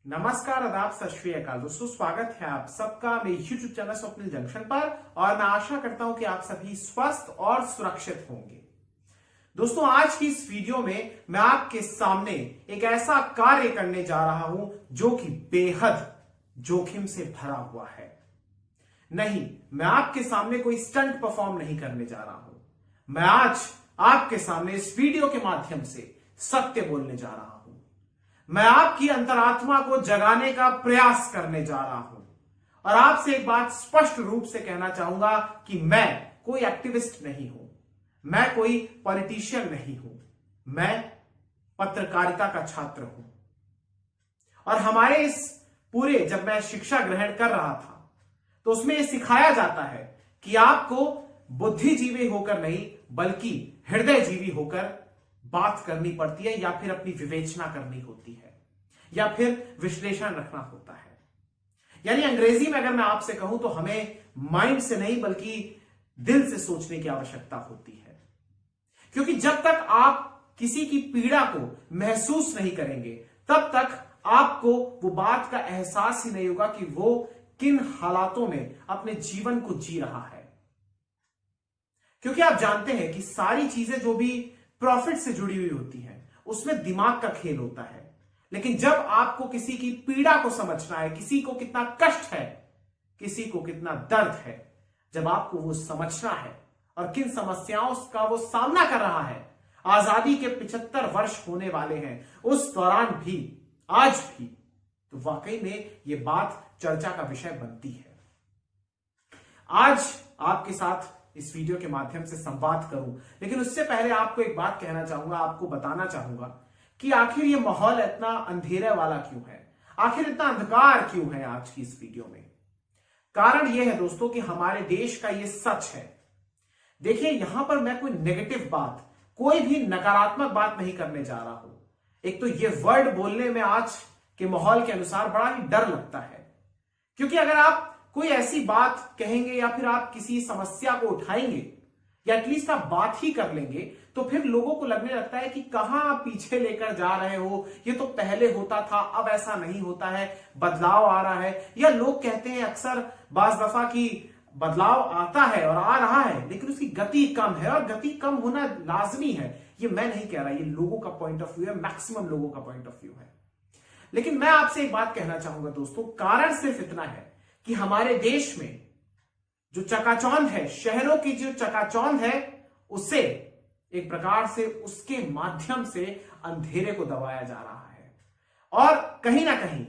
नमस्कार, आदाब, सत श्री अकाल दोस्तों। स्वागत है आप सबका मेरे यूट्यूब चैनल स्वप्निल जंक्शन पर और मैं आशा करता हूं कि आप सभी स्वस्थ और सुरक्षित होंगे। दोस्तों, आज की इस वीडियो में मैं आपके सामने एक ऐसा कार्य करने जा रहा हूं जो कि बेहद जोखिम से भरा हुआ है। नहीं, मैं आपके सामने कोई स्टंट परफॉर्म नहीं करने जा रहा हूं। मैं आज आपके सामने इस वीडियो के माध्यम से सत्य बोलने जा रहा हूं। मैं आपकी अंतरात्मा को जगाने का प्रयास करने जा रहा हूं और आपसे एक बात स्पष्ट रूप से कहना चाहूंगा कि मैं कोई एक्टिविस्ट नहीं हूं, मैं कोई पॉलिटिशियन नहीं हूं, मैं पत्रकारिता का छात्र हूं। और हमारे इस पूरे जब मैं शिक्षा ग्रहण कर रहा था तो उसमें यह सिखाया जाता है कि आपको बुद्धिजीवी होकर नहीं बल्कि हृदयजीवी होकर बात करनी पड़ती है या फिर अपनी विवेचना करनी होती है या फिर विश्लेषण रखना होता है। यानी अंग्रेजी में अगर मैं आपसे कहूं तो हमें माइंड से नहीं बल्कि दिल से सोचने की आवश्यकता होती है, क्योंकि जब तक आप किसी की पीड़ा को महसूस नहीं करेंगे तब तक आपको वो बात का एहसास ही नहीं होगा कि वो किन हालातों में अपने जीवन को जी रहा है। क्योंकि आप जानते हैं कि सारी चीजें जो भी प्रॉफिट से जुड़ी हुई होती है उसमें दिमाग का खेल होता है, लेकिन जब आपको किसी की पीड़ा को समझना है, किसी को कितना कष्ट है, किसी को कितना दर्द है, जब आपको वो समझना है और किन समस्याओं का वो सामना कर रहा है, आजादी के 75 वर्ष होने वाले हैं उस दौरान भी, आज भी, तो वाकई में ये बात चर्चा का विषय बनती है। आज आपके साथ इस वीडियो के माध्यम से संवाद करूं, लेकिन उससे पहले आपको एक बात कहना चाहूंगा, आपको बताना चाहूंगा कि आखिर ये माहौल इतना अंधेरे वाला क्यों है, आखिर इतना अंधकार क्यों है। आज की इस वीडियो में कारण यह है दोस्तों कि हमारे देश का ये सच है। देखिए, यहां पर मैं कोई नेगेटिव बात, कोई भी नकारात्मक बात नहीं करने जा रहा हूं। एक तो ये वर्ड बोलने में आज के माहौल के अनुसार बड़ा ही डर लगता है, क्योंकि अगर आप कोई ऐसी बात कहेंगे या फिर आप किसी समस्या को उठाएंगे या एटलीस्ट आप बात ही कर लेंगे तो फिर लोगों को लगने लगता है कि कहां आप पीछे लेकर जा रहे हो, ये तो पहले होता था, अब ऐसा नहीं होता है, बदलाव आ रहा है। या लोग कहते हैं अक्सर बाज दफा कि बदलाव आता है और आ रहा है लेकिन उसकी गति कम है, और गति कम होना लाजमी है। ये मैं नहीं कह रहा, ये लोगों का पॉइंट ऑफ व्यू है, मैक्सिमम लोगों का पॉइंट ऑफ व्यू है। लेकिन मैं आपसे एक बात कहना चाहूंगा दोस्तों, कारण सिर्फ इतना है कि हमारे देश में जो चकाचौंध है, शहरों की जो चकाचौंध है, उसे एक प्रकार से उसके माध्यम से अंधेरे को दबाया जा रहा है। और कहीं ना कहीं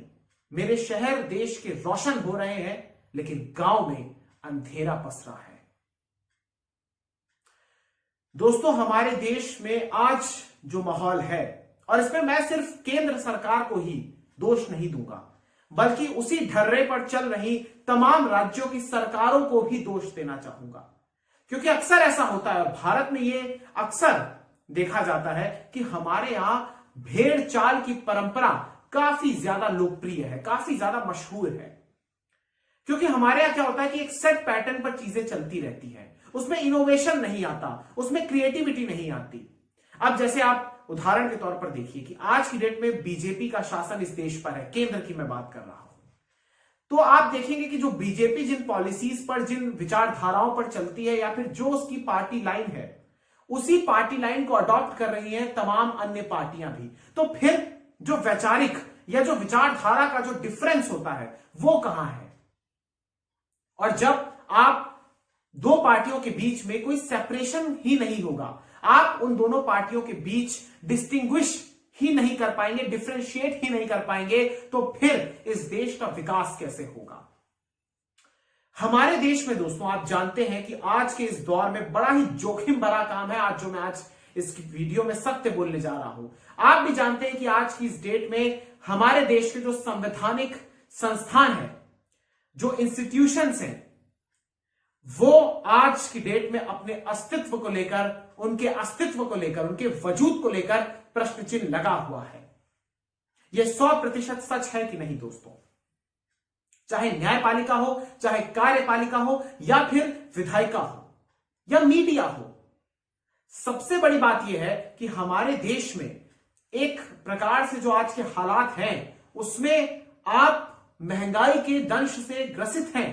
मेरे शहर देश के रोशन हो रहे हैं, लेकिन गांव में अंधेरा पस रहा है। दोस्तों, हमारे देश में आज जो माहौल है, और इसमें मैं सिर्फ केंद्र सरकार को ही दोष नहीं दूंगा बल्कि उसी ढर्रे पर चल रही तमाम राज्यों की सरकारों को भी दोष देना चाहूंगा, क्योंकि अक्सर ऐसा होता है और भारत में ये अक्सर देखा जाता है कि हमारे यहां भेड़ चाल की परंपरा काफी ज्यादा लोकप्रिय है, काफी ज्यादा मशहूर है। क्योंकि हमारे यहां क्या होता है कि एक सेट पैटर्न पर चीजें चलती रहती हैं, उसमें इनोवेशन नहीं आता, उसमें क्रिएटिविटी नहीं आती। अब जैसे आप उदाहरण के तौर पर देखिए कि आज की डेट में बीजेपी का शासन इस देश पर है, केंद्र की मैं बात कर रहा हूं, तो आप देखेंगे कि जो बीजेपी जिन पॉलिसीज पर, जिन विचारधाराओं पर चलती है या फिर जो उसकी पार्टी लाइन है, उसी पार्टी लाइन को अडॉप्ट कर रही हैं तमाम अन्य पार्टियां भी। तो फिर जो वैचारिक या जो विचारधारा का जो डिफरेंस होता है वो कहां है? और जब आप दो पार्टियों के बीच में कोई सेपरेशन ही नहीं होगा, आप उन दोनों पार्टियों के बीच डिस्टिंग्विश ही नहीं कर पाएंगे, डिफरेंशिएट ही नहीं कर पाएंगे, तो फिर इस देश का विकास कैसे होगा? हमारे देश में दोस्तों आप जानते हैं कि आज के इस दौर में बड़ा ही जोखिम भरा काम है आज जो मैं आज इस वीडियो में सत्य बोलने जा रहा हूं। आप भी जानते हैं कि आज की इस डेट में हमारे देश के जो संवैधानिक संस्थान है, जो इंस्टीट्यूशंस हैं, वो आज की डेट में अपने अस्तित्व को लेकर, उनके अस्तित्व को लेकर, उनके वजूद को लेकर प्रश्न चिन्ह लगा हुआ है। यह 100% सच है कि नहीं दोस्तों? चाहे न्यायपालिका हो, चाहे कार्यपालिका हो, या फिर विधायिका हो, या मीडिया हो, सबसे बड़ी बात यह है कि हमारे देश में एक प्रकार से जो आज के हालात हैं उसमें आप महंगाई के दंश से ग्रसित हैं,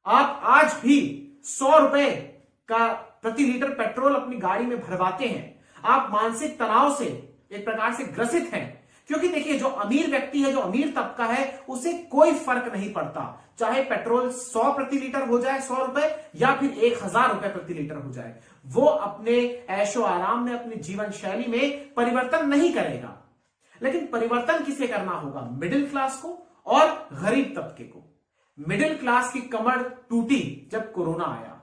आप आज भी 100 रुपए का प्रति लीटर पेट्रोल अपनी गाड़ी में भरवाते हैं, आप मानसिक तनाव से एक प्रकार से ग्रसित हैं, क्योंकि देखिए जो अमीर व्यक्ति है, जो अमीर तबका है, उसे कोई फर्क नहीं पड़ता चाहे पेट्रोल 100 प्रति लीटर हो जाए, 100 रुपए, या फिर 1000 रुपए प्रति लीटर हो जाए, वो अपने ऐशो आराम में, अपनी जीवन शैली में परिवर्तन नहीं करेगा। लेकिन परिवर्तन किसे करना होगा? मिडिल क्लास को और गरीब तबके को। मिडिल क्लास की कमर टूटी जब कोरोना आया।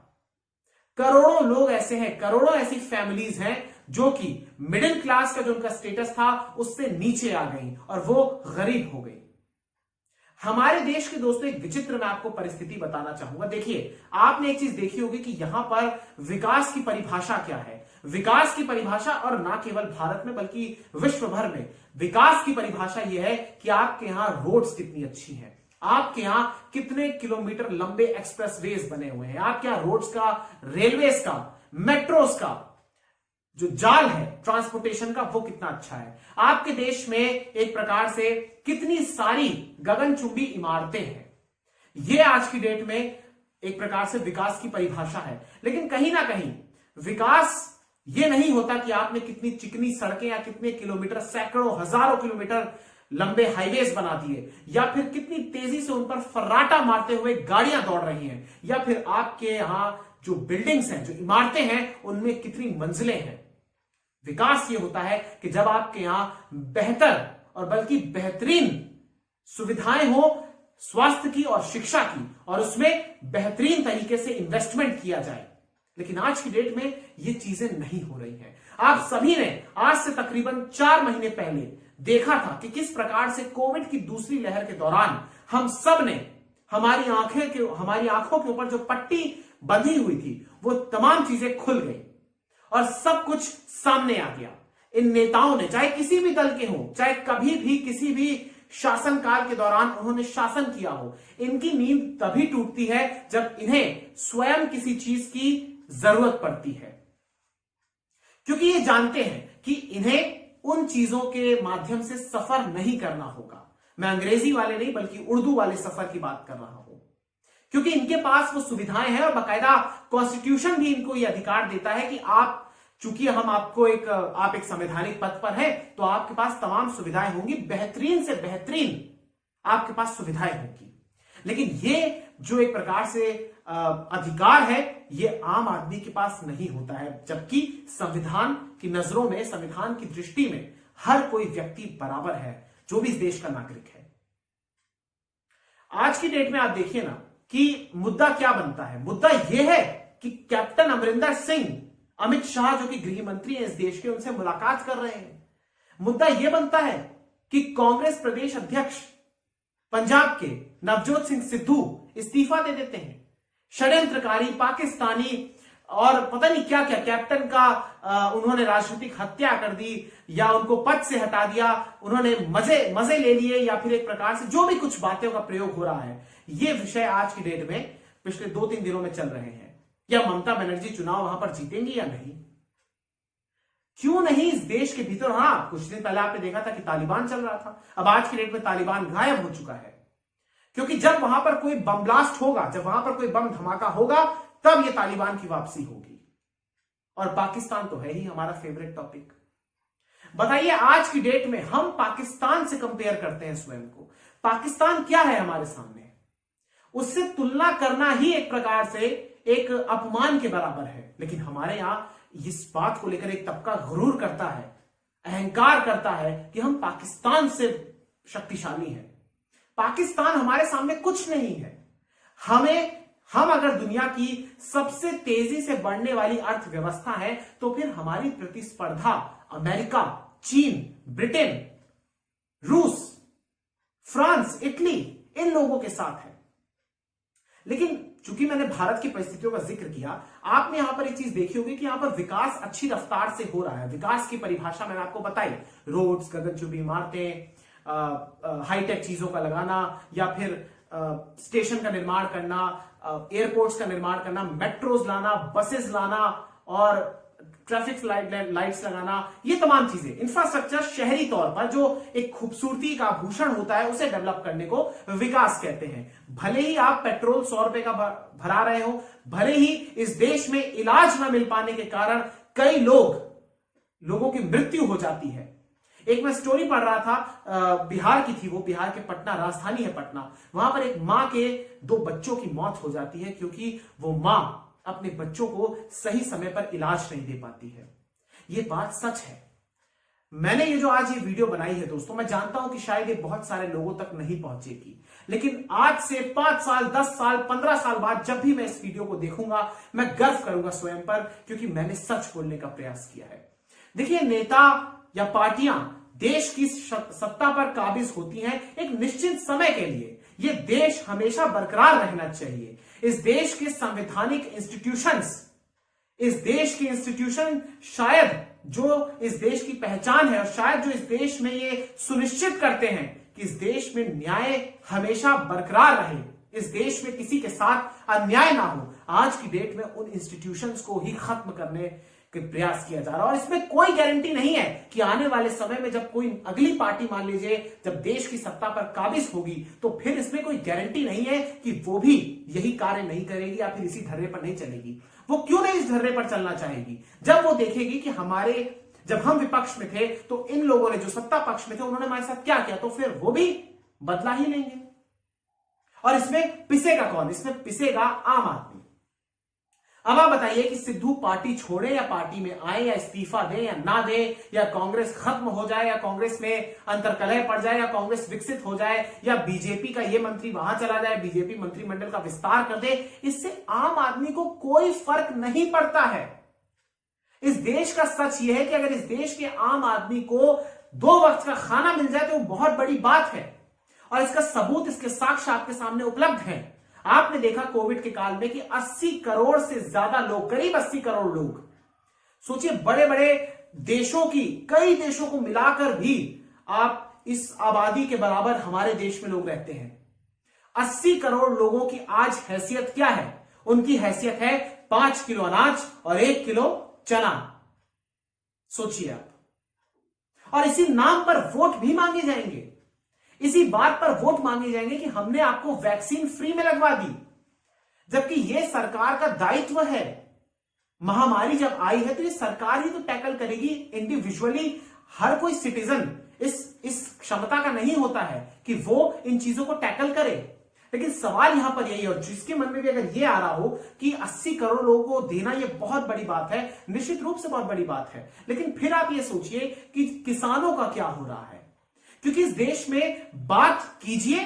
करोड़ों लोग ऐसे हैं, करोड़ों ऐसी फैमिलीज हैं जो कि मिडिल क्लास का जो उनका स्टेटस था उससे नीचे आ गई और वो गरीब हो गई। हमारे देश के दोस्तों एक विचित्र मैं आपको परिस्थिति बताना चाहूंगा। देखिए, आपने एक चीज देखी होगी कि यहां पर विकास की परिभाषा क्या है। विकास की परिभाषा, और ना केवल भारत में बल्कि विश्व भर में, विकास की परिभाषा यह है कि आपके यहां रोड्स कितनी अच्छी हैं, आपके यहां कितने किलोमीटर लंबे एक्सप्रेसवेज बने हुए हैं, आपके यहां रोड्स का, रेलवेज का, मेट्रोज का जो जाल है ट्रांसपोर्टेशन का, वो कितना अच्छा है। आपके देश में एक प्रकार से कितनी सारी गगनचुंबी इमारतें हैं। ये आज की डेट में एक प्रकार से विकास की परिभाषा है। लेकिन कहीं ना कहीं विकास ये नहीं होता कि आपने कितनी चिकनी सड़कें या कितने किलोमीटर, सैकड़ों हजारों किलोमीटर लंबे हाईवेज बना दिए, या फिर कितनी तेजी से उन पर फर्राटा मारते हुए गाड़ियां दौड़ रही हैं, या फिर आपके यहां जो बिल्डिंग्स हैं, जो इमारतें हैं, उनमें कितनी मंजिलें हैं। विकास ये होता है कि जब आपके यहां बेहतर और बल्कि बेहतरीन सुविधाएं हो, स्वास्थ्य की और शिक्षा की, और उसमें बेहतरीन तरीके से इन्वेस्टमेंट किया जाए। लेकिन आज की डेट में ये चीजें नहीं हो रही हैं। आप सभी ने आज से तकरीबन 4 महीने पहले देखा था कि किस प्रकार से कोविड की दूसरी लहर के दौरान हम सब ने हमारी आंखों के ऊपर जो पट्टी बंधी हुई थी, वो तमाम चीजें खुल गई और सब कुछ सामने आ गया। इन नेताओं ने, चाहे किसी भी दल के हों, चाहे कभी भी किसी भी शासनकाल के दौरान उन्होंने शासन किया हो, इनकी नींद तभी टूटती है जब इन्हें स्वयं किसी चीज की जरूरत पड़ती है, क्योंकि ये जानते हैं कि इन्हें उन चीजों के माध्यम से सफर नहीं करना होगा। मैं अंग्रेजी वाले नहीं बल्कि उर्दू वाले सफर की बात कर रहा हूं, क्योंकि इनके पास वो सुविधाएं हैं और बाकायदा कॉन्स्टिट्यूशन भी इनको ये अधिकार देता है कि आप, चूंकि आप एक संवैधानिक पद पर हैं, तो आपके पास तमाम सुविधाएं होंगी, बेहतरीन से बेहतरीन आपके पास सुविधाएं होंगी। लेकिन ये जो एक प्रकार से अधिकार है, ये आम आदमी के पास नहीं होता है, जबकि संविधान की नजरों में, संविधान की दृष्टि में हर कोई व्यक्ति बराबर है, जो भी इस देश का नागरिक है। आज की डेट में आप देखिए ना कि मुद्दा क्या बनता है। मुद्दा यह है कि कैप्टन अमरिंदर सिंह, अमित शाह जो कि गृह मंत्री हैं इस देश के, उनसे मुलाकात कर रहे हैं। मुद्दा यह बनता है कि कांग्रेस प्रदेश अध्यक्ष पंजाब के नवजोत सिंह सिद्धू इस्तीफा दे देते हैं। षड्यंत्रकारी, पाकिस्तानी और पता नहीं क्या क्या, कैप्टन का उन्होंने राजनीतिक हत्या कर दी या उनको पद से हटा दिया, उन्होंने मजे ले लिए, या फिर एक प्रकार से जो भी कुछ बातों का प्रयोग हो रहा है, ये विषय आज की डेट में पिछले 2-3 दिनों में चल रहे हैं। या ममता बनर्जी चुनाव वहां पर जीतेंगी या नहीं? क्यों नहीं इस देश के भीतर? हाँ, कुछ दिन पहले आपने देखा था कि तालिबान चल रहा था, अब आज की डेट में तालिबान गायब हो चुका है, क्योंकि जब वहां पर कोई बम ब्लास्ट होगा, जब वहां पर कोई बम धमाका होगा, तब ये तालिबान की वापसी होगी। और पाकिस्तान तो है ही हमारा फेवरेट टॉपिक। बताइए, आज की डेट में हम पाकिस्तान से कंपेयर करते हैं स्वयं को। पाकिस्तान क्या है हमारे सामने? उससे तुलना करना ही एक प्रकार से एक अपमान के बराबर है। लेकिन हमारे यहां इस बात को लेकर एक तबका गुरूर करता है, अहंकार करता है कि हम पाकिस्तान से शक्तिशाली हैं। पाकिस्तान हमारे सामने कुछ नहीं है। हम अगर दुनिया की सबसे तेजी से बढ़ने वाली अर्थव्यवस्था है, तो फिर हमारी प्रतिस्पर्धा अमेरिका, चीन, ब्रिटेन, रूस, फ्रांस, इटली, इन लोगों के साथ है। लेकिन चूंकि मैंने भारत की परिस्थितियों का जिक्र किया, आपने यहां पर एक चीज देखी होगी कि यहां पर विकास अच्छी रफ्तार से हो रहा है। विकास की परिभाषा मैंने आपको बताई, रोड्स, गगनचुंबी इमारतें, हाईटेक चीजों का लगाना, या फिर स्टेशन का निर्माण करना, एयरपोर्ट्स का निर्माण करना, मेट्रोज लाना, बसेस लाना, और ट्रैफिक लाइट्स लगाना, ये तमाम चीजें, इंफ्रास्ट्रक्चर शहरी तौर पर जो एक खूबसूरती का आभूषण होता है उसे डेवलप करने को विकास कहते हैं। भले ही आप पेट्रोल 100 रुपए का भरा रहे हो, भले ही इस देश में इलाज न मिल पाने के कारण कई लोगों की मृत्यु हो जाती है। एक मैं स्टोरी पढ़ रहा था, बिहार की थी वो, बिहार के पटना, राजधानी है पटना, वहां पर एक मां के 2 बच्चों की मौत हो जाती है क्योंकि वो मां अपने बच्चों को सही समय पर इलाज नहीं दे पाती है। ये बात सच है। मैंने ये जो आज ये वीडियो बनाई है दोस्तों, मैं जानता हूं कि शायद ये बहुत सारे लोगों तक नहीं पहुंचेगी, लेकिन आज से 5 साल, 10 साल, 15 साल बाद जब भी मैं इस वीडियो को देखूंगा, मैं गर्व करूंगा स्वयं पर, क्योंकि मैंने सच बोलने का प्रयास किया है। देखिए, नेता या पार्टियां देश की सत्ता पर काबिज होती हैं एक निश्चित समय के लिए। यह देश हमेशा बरकरार रहना चाहिए। इस देश के संवैधानिक इंस्टीट्यूशन शायद जो इस देश की पहचान है, और शायद जो इस देश में ये सुनिश्चित करते हैं कि इस देश में न्याय हमेशा बरकरार रहे, इस देश में किसी के साथ अन्याय ना हो, आज की डेट में उन इंस्टीट्यूशंस को ही खत्म करने के प्रयास किया जा रहा है। और इसमें कोई गारंटी नहीं है कि आने वाले समय में जब कोई अगली पार्टी, मान लीजिए, जब देश की सत्ता पर काबिज होगी, तो फिर इसमें कोई गारंटी नहीं है कि वो भी यही कार्य नहीं करेगी या फिर इसी धर्रे पर नहीं चलेगी। वो क्यों नहीं इस धर्रे पर चलना चाहेगी? जब वो देखेगी कि जब हम विपक्ष में थे तो इन लोगों ने, जो सत्ता पक्ष में थे, उन्होंने हमारे साथ क्या किया, तो फिर वो भी बदला ही लेंगे। और इसमें पिसेगा कौन? इसमें पिसेगा आम आदमी। अब आप बताइए कि सिद्धू पार्टी छोड़े या पार्टी में आए, या इस्तीफा दें या ना दें, या कांग्रेस खत्म हो जाए, या कांग्रेस में अंतरकलह पड़ जाए, या कांग्रेस विकसित हो जाए, या बीजेपी का ये मंत्री वहां चला जाए, बीजेपी मंत्रिमंडल का विस्तार कर दे, इससे आम आदमी को कोई फर्क नहीं पड़ता है। इस देश का सच यह है कि अगर इस देश के आम आदमी को 2 वक्त का खाना मिल जाए तो वो बहुत बड़ी बात है, और इसका सबूत, इसके साक्ष्य आपके सामने उपलब्ध हैं। आपने देखा कोविड के काल में कि 80 करोड़ से ज्यादा लोग, करीब 80 करोड़ लोग, सोचिए, बड़े बड़े देशों की, कई देशों को मिलाकर भी आप इस आबादी के बराबर हमारे देश में लोग रहते हैं। 80 करोड़ लोगों की आज हैसियत क्या है? उनकी हैसियत है 5 किलो अनाज और 1 किलो चना। सोचिए आप। और इसी नाम पर वोट भी मांगे जाएंगे, इसी बात पर वोट मांगे जाएंगे कि हमने आपको वैक्सीन फ्री में लगवा दी, जबकि यह सरकार का दायित्व है। महामारी जब आई है तो ये सरकार ही तो टैकल करेगी इंडिविजुअली। हर कोई सिटीजन इस क्षमता का नहीं होता है कि वो इन चीजों को टैकल करे। लेकिन सवाल यहां पर यही है, और जिसके मन में भी अगर ये आ रहा हो कि 80 करोड़ लोगों को देना ये बहुत बड़ी बात है, निश्चित रूप से बहुत बड़ी बात है, लेकिन फिर आप ये सोचिए कि किसानों का क्या हो रहा है। क्योंकि इस देश में बात कीजिए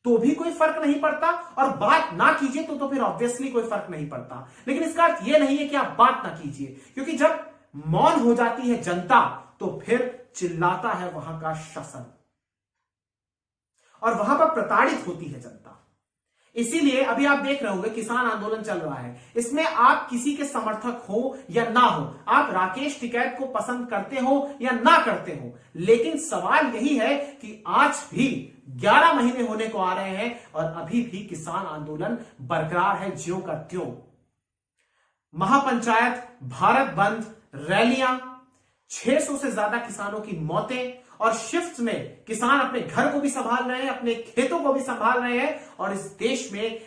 तो भी कोई फर्क नहीं पड़ता, और बात ना कीजिए तो फिर ऑब्वियसली कोई फर्क नहीं पड़ता। लेकिन इसका अर्थ यह नहीं है कि आप बात ना कीजिए, क्योंकि जब मौन हो जाती है जनता तो फिर चिल्लाता है वहां का शासन, और वहां पर प्रताड़ित होती है जनता। इसीलिए अभी आप देख रहे होंगे किसान आंदोलन चल रहा है। इसमें आप किसी के समर्थक हो या ना हो, आप राकेश टिकैत को पसंद करते हो या ना करते हो, लेकिन सवाल यही है कि आज भी 11 महीने होने को आ रहे हैं और अभी भी किसान आंदोलन बरकरार है, ज्यों का त्यों। महापंचायत, भारत बंद, रैलियां, 600 से ज्यादा किसानों की मौतें, और शिफ्ट में किसान अपने घर को भी संभाल रहे हैं, अपने खेतों को भी संभाल रहे हैं, और इस देश में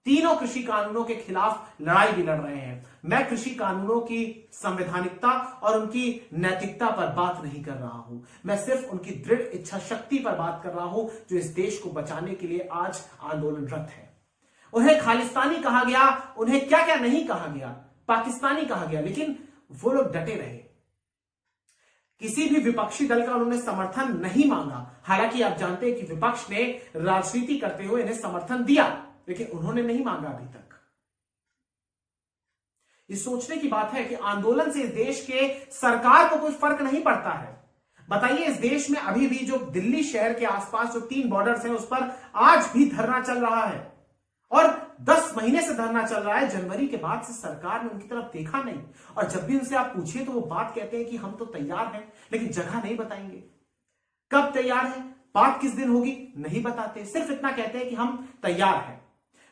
तीनों कृषि कानूनों के खिलाफ लड़ाई भी लड़ रहे हैं। मैं कृषि कानूनों की संवैधानिकता और उनकी नैतिकता पर बात नहीं कर रहा हूं, मैं सिर्फ उनकी दृढ़ इच्छा शक्ति पर बात कर रहा हूं, जो इस देश को बचाने के लिए आज आंदोलनरत है। उन्हें खालिस्तानी कहा गया, उन्हें क्या क्या नहीं कहा गया, पाकिस्तानी कहा गया, लेकिन वो लोग डटे रहे। किसी भी विपक्षी दल का उन्होंने समर्थन नहीं मांगा। हालांकि आप जानते हैं कि विपक्ष ने राजनीति करते हुए इन्हें समर्थन दिया, लेकिन उन्होंने नहीं मांगा अभी तक। इस सोचने की बात है कि आंदोलन से इस देश के सरकार को कोई फर्क नहीं पड़ता है। बताइए, इस देश में अभी भी जो दिल्ली शहर के आसपास जो 3 बॉर्डर्स हैं, उस पर आज भी धरना चल रहा है, और 10 महीने से धरना चल रहा है। जनवरी के बाद से सरकार ने उनकी तरफ देखा नहीं, और जब भी उनसे आप पूछिए तो वो बात कहते हैं कि हम तो तैयार हैं, लेकिन जगह नहीं बताएंगे। कब तैयार है, बात किस दिन होगी, नहीं बताते, सिर्फ इतना कहते हैं कि हम तैयार हैं।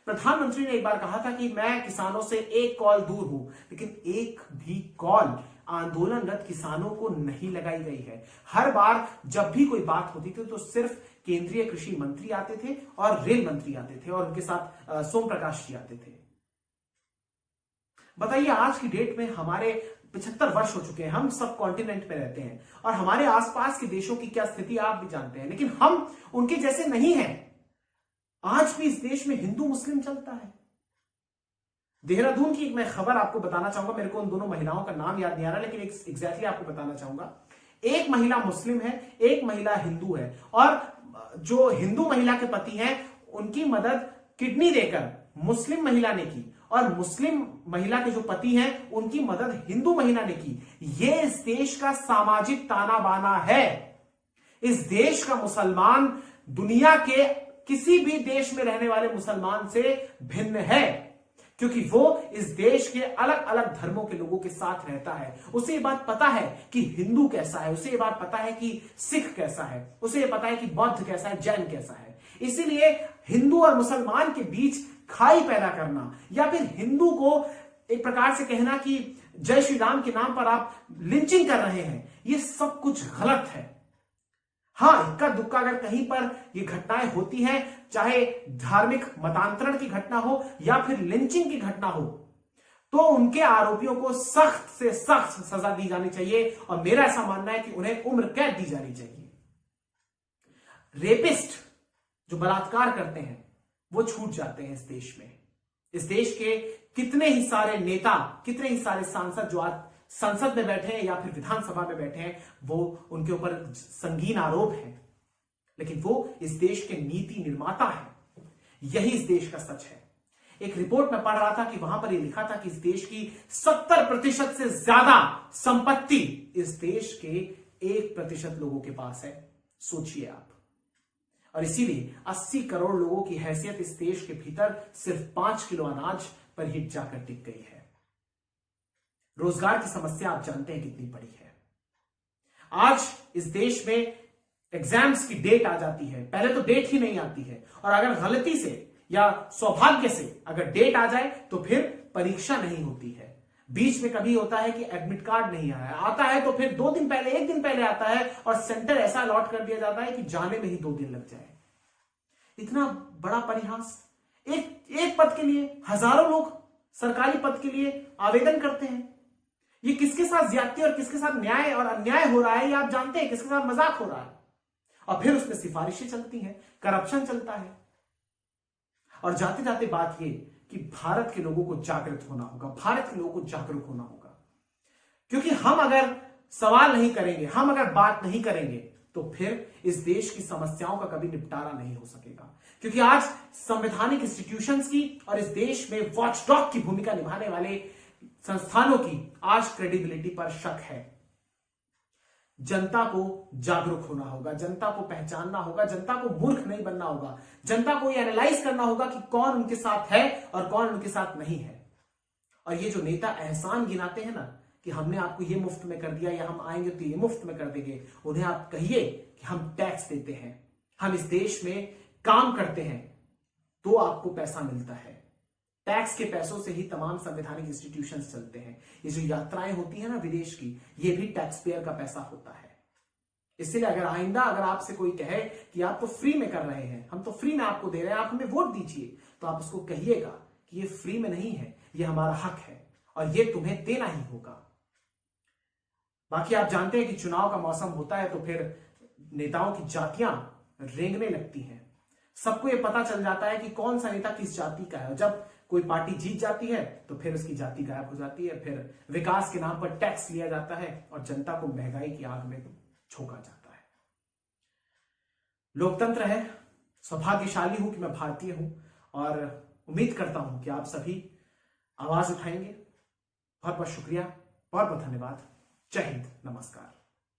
प्रधानमंत्री ने एक बार कहा था कि मैं किसानों से 1 कॉल दूर हूं, लेकिन एक भी कॉल आंदोलनरत किसानों को नहीं लगाई गई है। हर बार जब भी कोई बात होती थी तो सिर्फ केंद्रीय कृषि मंत्री आते थे और रेल मंत्री आते थे और उनके साथ सोम प्रकाश जी आते थे। बताइए, आज की डेट में हमारे 75 वर्ष हो चुके हैं, हम सब कॉन्टिनेंट में रहते हैं और हमारे आसपास के देशों की क्या स्थिति आप भी जानते हैं, लेकिन हम उनके जैसे नहीं हैं। आज भी इस देश में हिंदू मुस्लिम चलता है। देहरादून की मैं खबर आपको बताना चाहूंगा, मेरे को उन दोनों महिलाओं का नाम याद नहीं आ रहा, लेकिन एग्जैक्टली आपको बताना चाहूंगा। एक महिला मुस्लिम है, एक महिला हिंदू है, और जो हिंदू महिला के पति हैं उनकी मदद किडनी देकर मुस्लिम महिला ने की, और मुस्लिम महिला के जो पति हैं उनकी मदद हिंदू महिला ने की। यह इस देश का सामाजिक ताना बाना है। इस देश का मुसलमान दुनिया के किसी भी देश में रहने वाले मुसलमान से भिन्न है, क्योंकि वो इस देश के अलग अलग धर्मों के लोगों के साथ रहता है। उसे ये बात पता है कि हिंदू कैसा है, उसे ये बात पता है कि सिख कैसा है, उसे ये पता है कि बौद्ध कैसा है, जैन कैसा है। इसीलिए हिंदू और मुसलमान के बीच खाई पैदा करना या फिर हिंदू को एक प्रकार से कहना कि जय श्री राम के नाम पर आप लिंचिंग कर रहे हैं, ये सब कुछ गलत है। हां, इक्का दुक्का अगर कहीं पर ये घटनाएं होती हैं, चाहे धार्मिक मतांतरण की घटना हो या फिर लिंचिंग की घटना हो, तो उनके आरोपियों को सख्त से सख्त सजा दी जानी चाहिए और मेरा ऐसा मानना है कि उन्हें उम्र कैद दी जानी चाहिए। रेपिस्ट जो बलात्कार करते हैं वो छूट जाते हैं इस देश में। इस देश के कितने ही सारे नेता, कितने ही सारे सांसद जो आज संसद में बैठे हैं या फिर विधानसभा में बैठे हैं, वो उनके ऊपर संगीन आरोप है, लेकिन वो इस देश के नीति निर्माता है। यही इस देश का सच है। एक रिपोर्ट में पढ़ रहा था कि वहां पर यह लिखा था कि इस देश की 70% से ज्यादा संपत्ति इस देश के 1% लोगों के पास है। सोचिए आप। और इसीलिए 80 करोड़ लोगों की हैसियत इस देश के भीतर सिर्फ 5 किलो अनाज पर ही जाकर टिक गई है। रोजगार की समस्या आप जानते हैं कितनी बड़ी है। आज इस देश में एग्जाम्स की डेट आ जाती है, पहले तो डेट ही नहीं आती है, और अगर गलती से या सौभाग्य से अगर डेट आ जाए तो फिर परीक्षा नहीं होती है। बीच में कभी होता है कि एडमिट कार्ड नहीं आया, आता है तो फिर 2 दिन पहले, 1 दिन पहले आता है और सेंटर ऐसा अलॉट कर दिया जाता है कि जाने में ही 2 दिन लग जाए। इतना बड़ा परिहास। एक पद के लिए हजारों लोग सरकारी पद के लिए आवेदन करते हैं। ये किसके साथ ज्यादती और किसके साथ न्याय और अन्याय हो रहा है, ये आप जानते हैं। किसके साथ मजाक हो रहा है, और फिर उसमें सिफारिशें चलती हैं, करप्शन चलता है। और जाते जाते बात ये कि भारत के लोगों को जागृत होना होगा, भारत के लोगों को जागरूक होना होगा, क्योंकि हम अगर सवाल नहीं करेंगे, हम अगर बात नहीं करेंगे, तो फिर इस देश की समस्याओं का कभी निपटारा नहीं हो सकेगा। क्योंकि आज संवैधानिक इंस्टीट्यूशंस की और इस देश में वॉचडॉग की भूमिका निभाने वाले संस्थानों की आज क्रेडिबिलिटी पर शक है। जनता को जागरूक होना होगा, जनता को पहचानना होगा, जनता को मूर्ख नहीं बनना होगा, जनता को यह एनालाइज करना होगा कि कौन उनके साथ है और कौन उनके साथ नहीं है। और ये जो नेता एहसान गिनाते हैं ना कि हमने आपको ये मुफ्त में कर दिया या हम आएंगे तो ये मुफ्त में कर देंगे, उन्हें आप कहिए कि हम टैक्स देते हैं, हम इस देश में काम करते हैं तो आपको पैसा मिलता है। टैक्स के पैसों से ही तमाम संवैधानिक इंस्टीट्यूशंस चलते हैं। ये जो यात्राएं होती है ना विदेश की, ये भी टैक्स पेयर का पैसा होता है। इसलिए अगर आइंदा अगर आपसे कोई कहे कि आप तो फ्री में कर रहे हैं, हम तो फ्री में आपको दे रहे हैं, आप हमें वोट दीजिए, तो आप उसको कहिएगा कि ये फ्री में नहीं है, ये हमारा हक है और ये तुम्हें देना ही होगा। बाकी आप जानते हैं कि चुनाव का मौसम होता है तो फिर नेताओं की जातियां रेंगने लगती हैं। सबको ये पता चल जाता है कि कौन सा नेता किस जाति का है, और जब कोई पार्टी जीत जाती है तो फिर उसकी जाति गायब हो जाती है। फिर विकास के नाम पर टैक्स लिया जाता है और जनता को महंगाई की आग में झोंका जाता है। लोकतंत्र है। सौभाग्यशाली हूं कि मैं भारतीय हूं और उम्मीद करता हूं कि आप सभी आवाज उठाएंगे। बहुत बहुत शुक्रिया, बहुत बहुत धन्यवाद। जय हिंद, नमस्कार।